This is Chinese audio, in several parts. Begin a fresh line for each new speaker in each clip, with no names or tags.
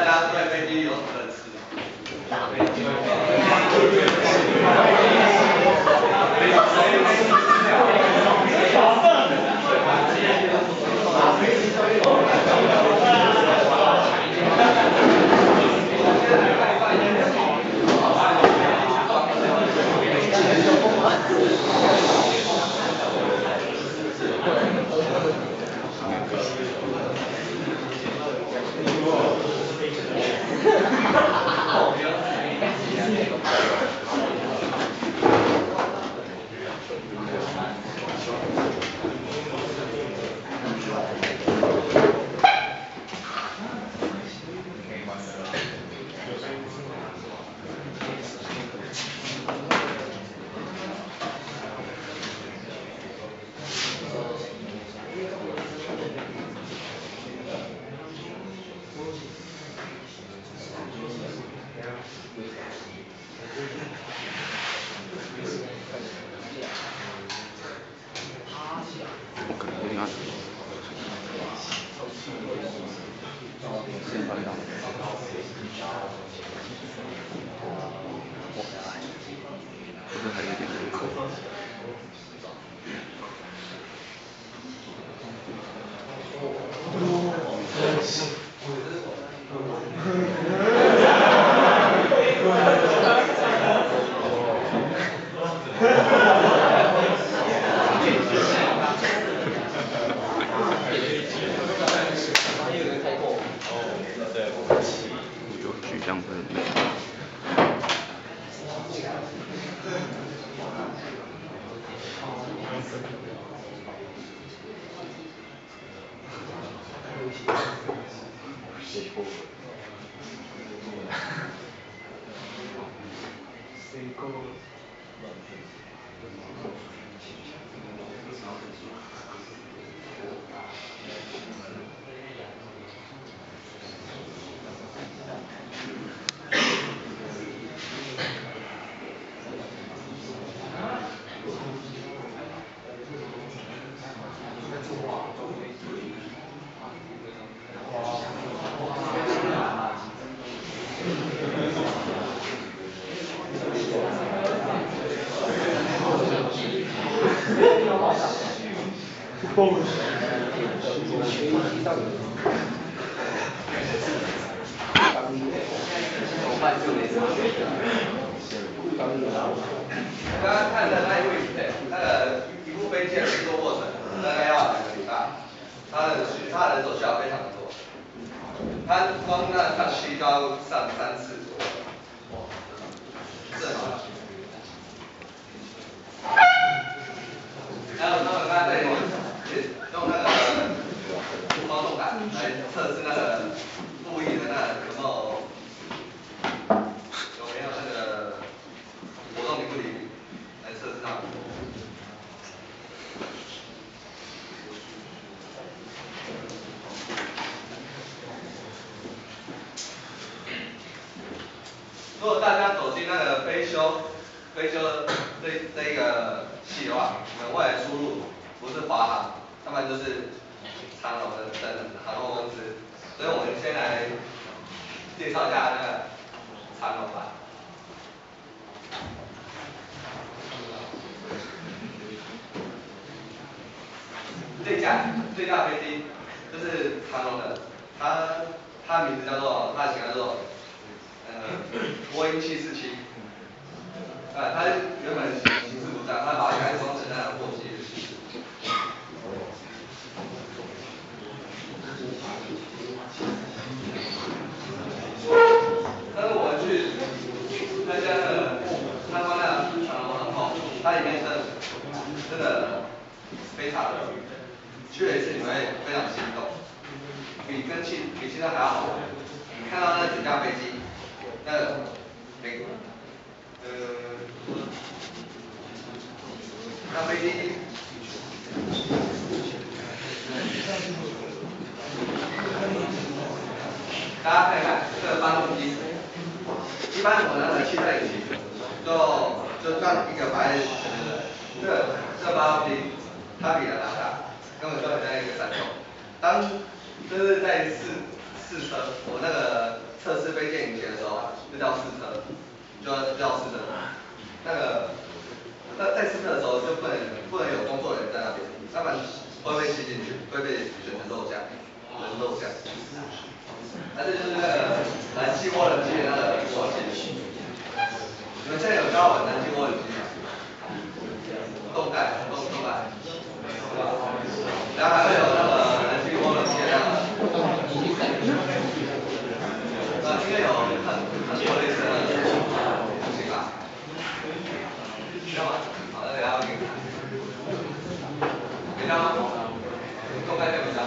家对飞机有什么认识？大飞机。刚刚看的那一位，那个一部飞机的制作过程大概要2个礼拜，他的人手需要非常的多，他光那上漆就要上3次左右，是吗？还有他们刚才在用那个操纵杆来测试那个路易的那个有没有那个活动灵不灵，来测试它。如果大家走进那个飞修这个系的话，你们未来出入不是华航，他们就是长荣的航空公司，所以我们先来介绍一下那个长荣吧。这架飞机就是长荣的，它名字叫做，它的型号叫做波音747。它原本形式不是这样，它把它改装成那个货机的形式。但是我们去参加那个参观那个长荣航空，它里面真的非常的，去了一次你会非常心动，比现在还要好玩。看到那整架飞机，那飞机，大家看一看这个发动机，一般我们的汽车引擎就像一个白这发动机，它比它大，根本就很像一个山洞。就是在试车，我那个车会被吸进去，会被选成肉酱，那这就是那个燃气涡轮机的那个模型。你们现在有教我燃气涡轮机吗？动盖，对吧？然后还会有那个燃气涡轮机的那个，应该有很多类似的模型吧？知道吗？好，那等下我给你看。没看吗？动盖对不对？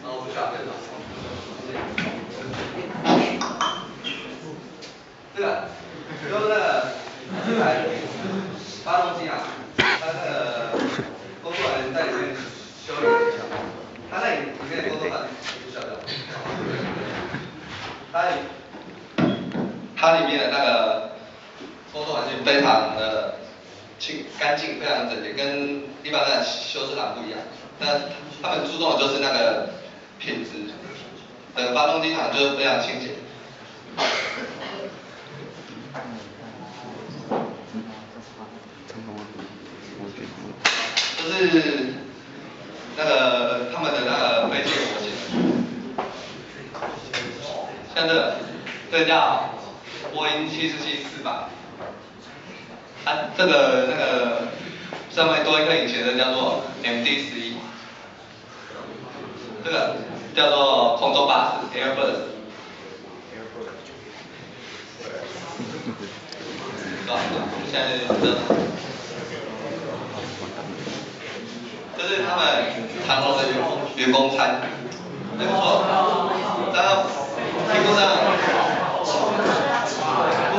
我不需要对吧？这个就是那个一台发动机啊，它那个工作人员在里面修理一下，它那里面工作环境不晓得，它里面的那个工作环境非常的干净，非常整洁，跟一般的修饰厂不一样。那他们注重的就是那个品质，发动机厂就是非常清洁。就是那个他们的那个飞机的模型，像这叫波音747-400，这个那个上面多一个引擎的叫做 MD-11，这个叫做空中巴士 Airbus。现在这是他们长荣的员工餐，还不错。然后评估上不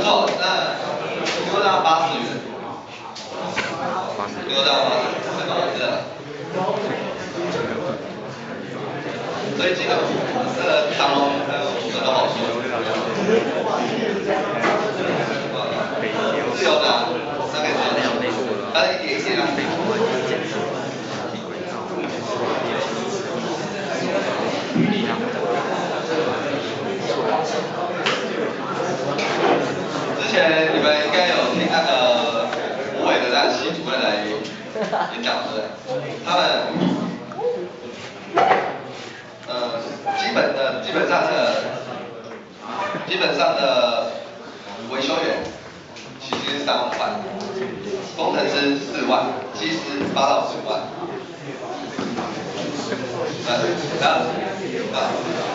错，那评估上80元，评估上很好吃的。所以这个长荣还有5个都好说。自由的，大概是它一点一点啊。之前你们应该有听那个吴伟的那个系主任来演讲，对不对？他们基本上的维修员其实是3万块，工程师4万，技师8到10万。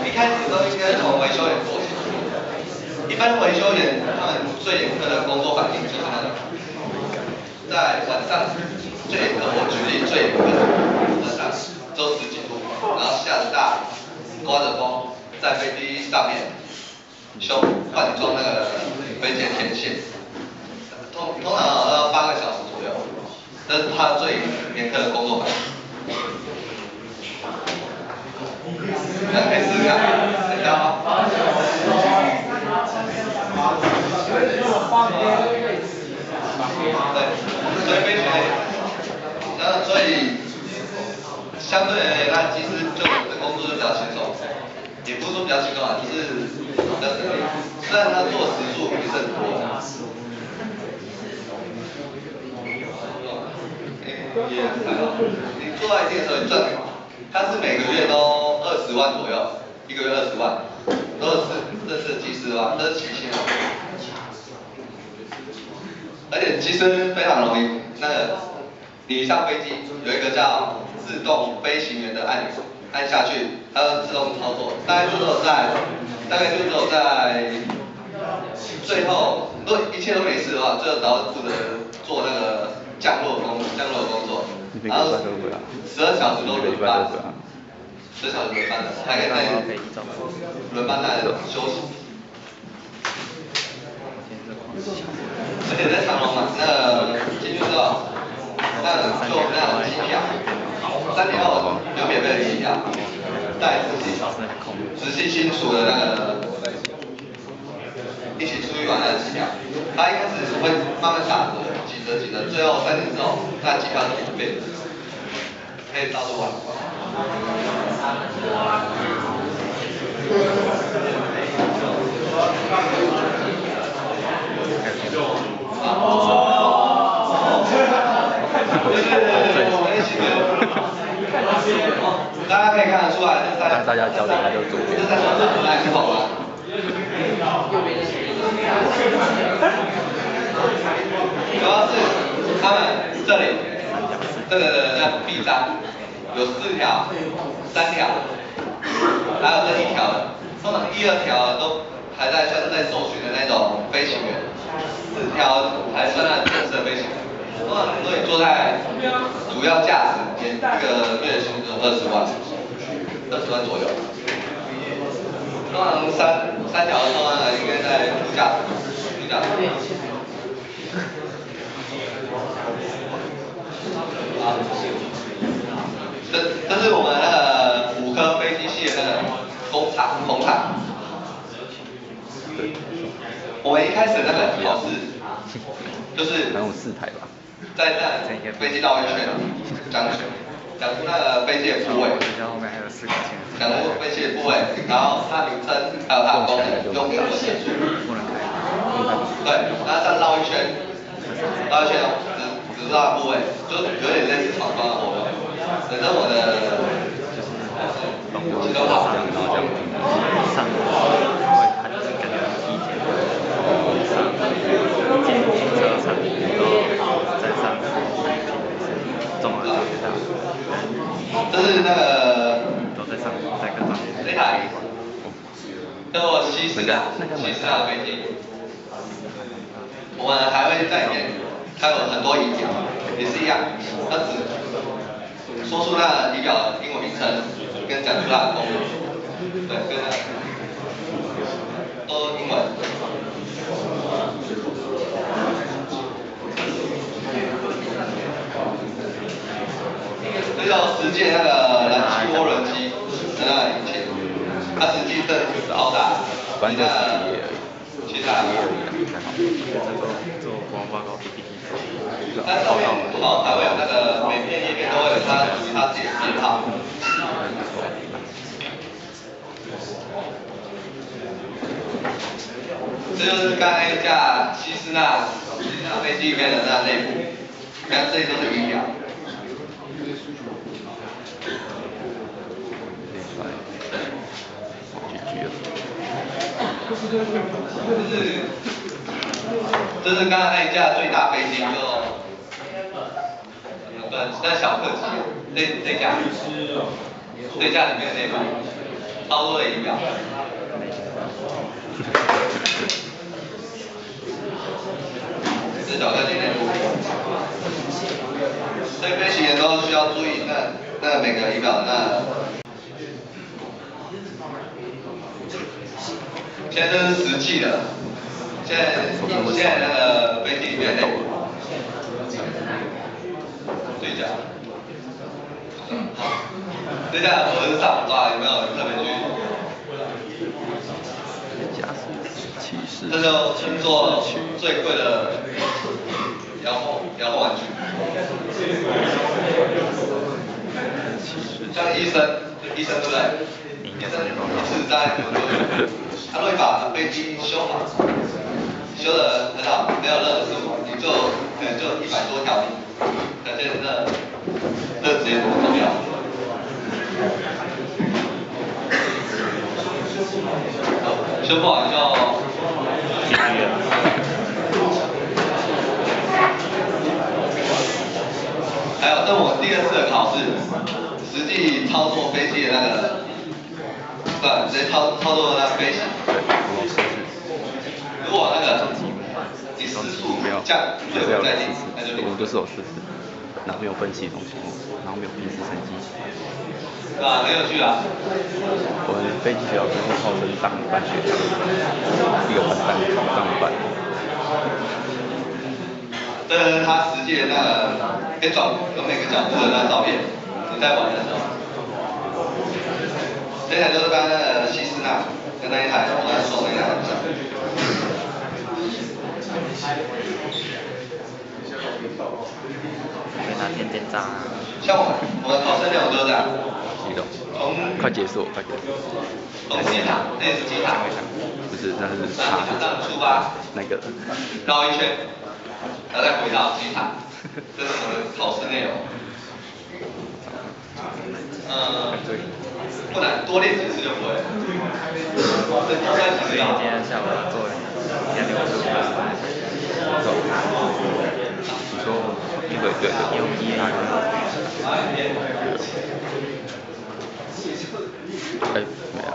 一开始都应该从维修员做起。一般维修员他们最严苛的工作环境就是那种，在晚上最严苛，我举例最严苛的晚上都10几度，然后下着大雨，刮着风，在飞机上面换装那个飞机的天线，通常要8个小时左右，这是他最严苛的工作环境。可以试试看，知道吗？对，所以飞行，所以相对而言，那其实就的工作就比较轻松，也不是说比较轻松啊，就是比较省力。虽然他做时数也是很多，也还好。你做到一定的时候，你赚，他是每个月都20万左右，一个月20万，都是这是技师吧，这是起薪。而且其实非常容易，那个你一上飞机有一个叫自动飞行员的按钮，按下去它会自动操作，大概就只有在最后，如果一切都没事的话，最后只要负责做那个降落的工作，然后12小时都轮班，12小时轮班的，还可以在轮班在休息。而且在长荣嘛，那个进去之后，那做那个机票，3年后有免费的机票，带直系亲属的那个一起出去玩的机票，他一开始会慢慢打折，几折，最后3年之后，那机票是免费的，可以到处玩。大家可以看得出来，
大家焦点应该就是左边。
这三条是不太好吧？主要是他们这里这个的臂章有4条、3条，还有这1条，通常1、2条都还在算是在受训的那种飞行员，4条还算在正式的飞行员。通常很多你坐在主要驾驶，一个月薪就20万左右。通常三条通常应该在副驾驶。好，这是我们那个5颗飞机系的那个工厂。我们一开始那个考试就是
还有4台吧。
在飞机绕一圈，讲出那个飞机的部位，
然后后面还有4个键，
讲出飞机的部位，然后它名称还有它的功能，用英文写出。
不能开。
对，然后再绕一圈，只知道部位，就有点类似闯关的活动。反正我的其中好，
然后这样上会看这个意见，上进车场，然后再上中了上，
这是那个
都在上再跟上
这台叫做西斯纳飞机。我们还会在里面看有很多仪表，也是一样，它只说出那仪表的英文名称，跟讲出它的功能，对，跟都英文。这叫实践那个燃气涡轮机的那个引擎，它实际正超大，
反正就10页而已。
其他
做国王报告 PPT，
但是后面好还会有那个每篇页面都会有它属于它自己的编号。这就是刚才一架希斯纳飞机里面的那内部，你看这里都是仪表。这是刚才那一架最大飞机，那小客机，这架里面的内部，操作的仪表。这小客机内部，所以飞行员都需要注意那每个仪表的现在这是实际的，现在那个飞机里面内部，对讲，这架我是上抓，有没有特别注意？这就称作最贵的遥控玩具。像医生对不对？医生是在他会把飞机修好，修得很好，没有任何失误，你可能就100多条命，可见这职业多重要。修不好你就还有，这我第2次的考试，实际操作飞机的那个，对，直接操作那个飞行。如果那个你时速降最后再低，那就
我就是有40，然后没有分系统题目，然后没有平时成绩。
对吧？很有趣啊。
我们飞机学校最后号称当一半学长，一个班当一半。
这是他实际的那个可以转有每个角度的那照片，你在玩的时候。这台就是刚刚那个希斯纳跟那一台我刚才说的那一台很像。
给他点点赞。
像我们考试内容就是这样。
快结束。
从机场，那是机场。
不是，那是
从机场出发。
那个。
绕一圈。然后再回到机场，这是我们的考试内容。不难，多练几次就不会。这计算几
所以今天下午做了165你说对，用1大概。没有。